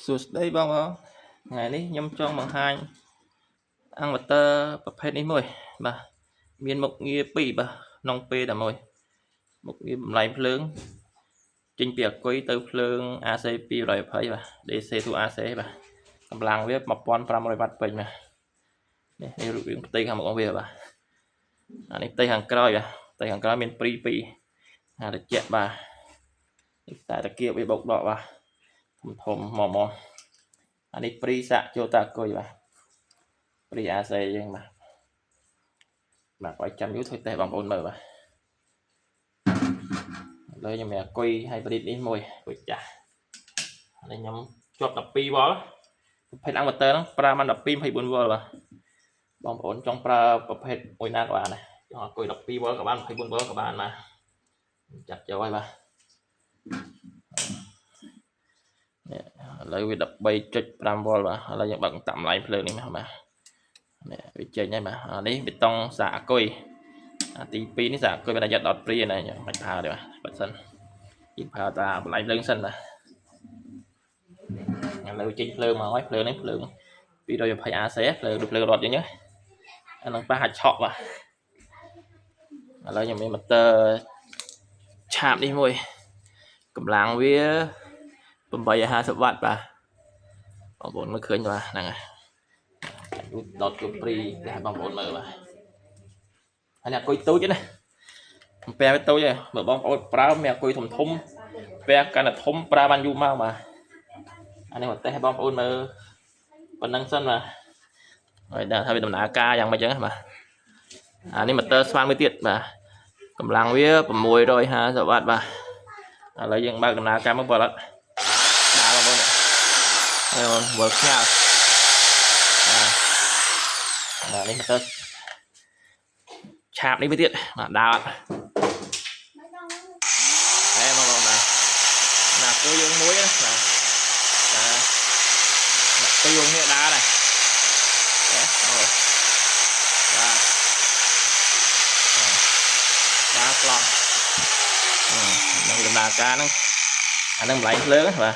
សួស្តីបងប្អូនថ្ងៃនេះខ្ញុំចង់បង្ហាញអាំងម៉ូទ័រប្រភេទនេះមួយបាទមានមុខងារពីរបាទក្នុងពេលតែមួយមុខងារបំលែងភ្លើងចេញពីអាគុយទៅភ្លើង AC 220បាទ DC to AC បាទកម្លាំងវា1500វ៉ាត់ពេញបាទនេះរូបរាងផ្ទៃខាងមុខរបស់វាបាទអានេះផ្ទៃខាងក្រោយបាទផ្ទៃខាងក្រោយមានព្រី2អាត្រជាក់បាទនេះតែតាគៀបវាបោកដកបាទធំមកអានេះព្រីសាក់ចូលតាគុយបាទព្រី AC យើងបាទឲ្យចាំយូរធ្វើតេស្តបងប្អូនមើលបាទឥឡូវខ្ញុំមានអាគុយ hybrid នេះមួយគុយចាស់នេះខ្ញុំជាប់12វ៉ុលប្រភេទអាំងម៉ូទ័រហ្នឹងប្រើបាន12 24វ៉ុលបាទបងប្អូនចង់ប្រើប្រភេទមួយណាក៏បានដែរចង់អាគុយ12វ៉ុលក៏បាន24វ៉ុលក៏បានណាចាត់ចូលហើយបាទឥឡូវវា 13.5 វ៉ុលបាទឥឡូវយើងបើកតាក់ម្លាយភ្លើងនេះមកបាទនេះវាចេញហើយបាទអានេះបេតុងសាកអាគុយអាទី2នេះសាកអាគុយបានយកដុតព្រីណាខ្ញុំមិនផើទេបាទបាត់សិនយើងផើតាម្លាយភ្លើងសិនបាទឥឡូវចេញភ្លើងមកហើយភ្លើងនេះភ្លើង 220AC ភ្លើងដូចភ្លើងរត់អញ្ចឹងអានឹងប៉ះអាចឆក់បាទឥឡូវខ្ញុំមានម៉ូទ័រឆាបនេះមួយកម្លាំងវា850វ៉ាត់បាទបងប្អូនមើលឃើញបាទហ្នឹងហើយដុតជុំព្រីđểបងប្អូនមើលបាទហើយអាគុយតូចណាអំពែវាតូចហើយបើបងប្អូនប្រើមានអាគុយធំពេលកាន់តែធំប្រើបានយូរមកបាទអានេះមកតេស្តបងប្អូនមើលប៉ុណ្ណឹងសិនបាទហើយដល់ថាវាដំណើរការយ៉ាងម៉េចចឹងបាទអានេះម៉ូទ័រស្វានមួយទៀតបាទកម្លាំងវា650វ៉ាត់បាទឥឡូវយើងបើកដំណើរការមកបើអត់ដើរបងប្អូនហើយវល់ខ្ញាល់បាទនេះម៉ូទ័រឆាបនេះមួយទៀតបាទដើរអត់ហើយបងប្អូនបាទណាគួរយើងមួយណាបាទពីវងនេះដើរដែរអូបាទដើរខ្លងនឹងដំណើរការហ្នឹងអានឹងម្លាយភ្លើងបាទ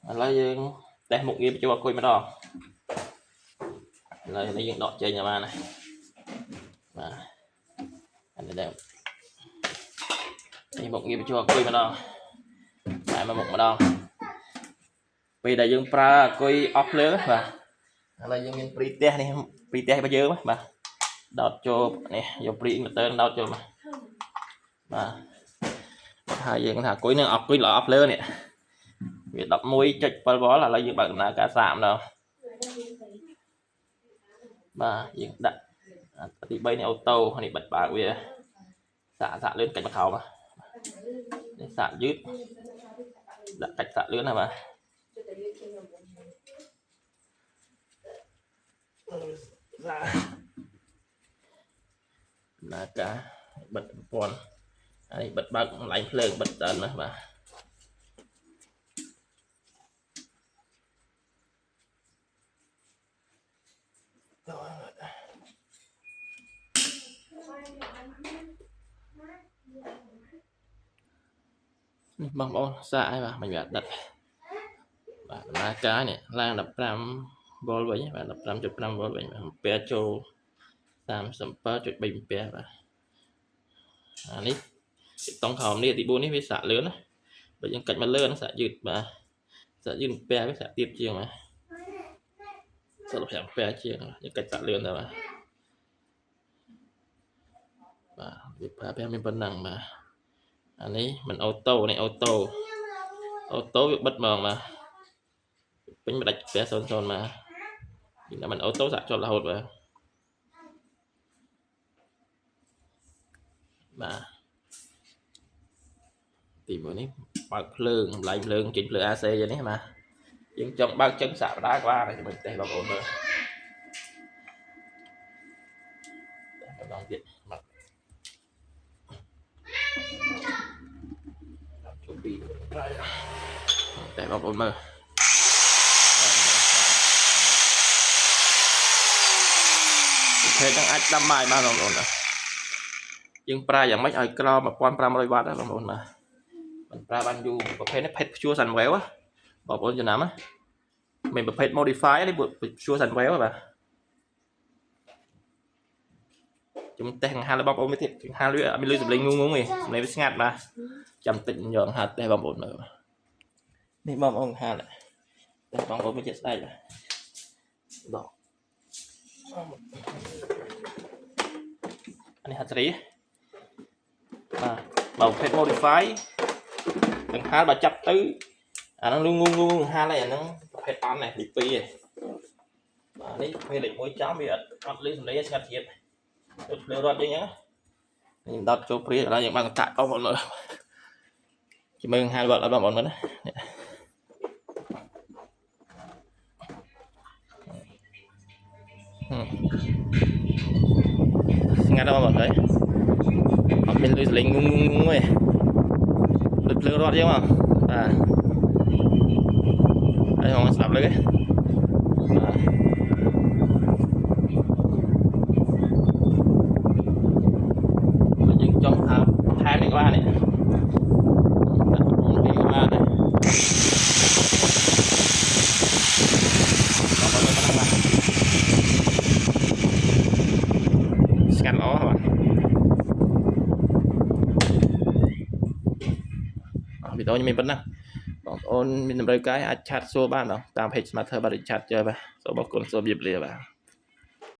ឥឡូវយើងតេស្តមុខងារបញ្ចូលអាគុយម្ដងឥឡូវនេះយើងដកចេញឲ្យបានណាបាទអានេះដែរនេះមុខងារបញ្ចូលអាគុយម្ដងតែមកមុខម្ដងពេលដែលយើងប្រើអាគុយអស់ភ្លើងបាទឥឡូវយើងមានព្រីទះនេះព្រីទះរបស់យើងបាទដោតចូលនេះយកព្រីម៉ូទ័រដោតចូលបាទហើយយើងថាអាគុយនឹងអគុយល្អអស់ភ្លើងនេះវា 11.7 វ៉ុលឥឡូវយើងបើកដំណើរការសាកម្ដងបាទយើងដាក់ទី3នេះអូតូនេះបិទបើកវាសាកលឿនកាច់មកខោបាទនេះសាកយឺតដាក់កាច់សាកលឿនណាបាទដំណើរការបិទប្រព័ន្ធអានេះបិទបើកម្លាញភ្លើងបិទដល់ណាបាទនេះបងប្អូនសាកហើយបាទមិនវាដិតបាទដំណើរការនេះឡើង15វ៉ុលវិញបាទ 15.5 វ៉ុលវិញអំពែចូល37.3 អំពែបាទអានេះតង់ខោមនេះទី4នេះវាសាកលឿនណាបើយើងកាច់មកលើហ្នឹងសាកយឺតបាទសាកយឺតអំពែវាសាកទៀបជាងបាទ45អំពែជាងយើងកាច់សាកលឿនទៅបាទវាប្រាប់មានប៉ុណ្ណឹងបាទអានេះមិនអូតូនេះអូតូវាបិទហ្មងបាទពេញមិនដាច់ពែ00បាទតែមិនអូតូសាក់ជាប់រហូតបាទទី1នេះបើកភ្លើងម្លាយភ្លើងចេញភ្លើង AC យ៉ាងនេះបាទយើងចង់បើកចឹងសាក់បដាក៏បានតែមិនទេបងប្អូនមើលតែម្ដងទៀតបាទចូលពីតែបងប្អូនមើលប្រភេទហ្នឹងអាចដាំបាយបានបងប្អូនយើងប្រើយ៉ាងម៉េចឲ្យក្រោម 1500 វ៉ាត់ណាបងប្អូនបាទ ปลาบันยูประเภทนี้เพชรชัวสันแววอะบอกว่าจะน้ำอะmìnhประเภท modify นี่บุชัวสันแววอะ chúng ta hàng hai là bom ôm cái thịt hai lưỡi mình lưỡi dùm lên ngung ngung này này với ngạt mà chăm tịnh nhường hạt đây bom ôm nữa đây bom ôm hai lại đây bom ôm cái chết đây rồi đó anh hạt gì bầu phết modify thằng hai bà chập tứ nó luôn ngung ngung hai này nó phết ăn này bị pi này đấy phê lịch mỗi cháu bị ăn lấy lấy ngạt thiệt lừa đọt đi nhá nhìn đọt cho free là những bạn tạ có một nữa chỉ mừng hai bạn là bạn bọn mình ngay đâu bọn đấy học bên lưới lính ngung ngung ngung này lừa đọt chứ không đây không sập lấy cái trong hai này qua này scan ó hả bạn video như mình vẫn năng bọn ôn mình làm cái chat số ban đó tam page mà thơ bà định chat chơi bà số bọc con số biệp lìa bà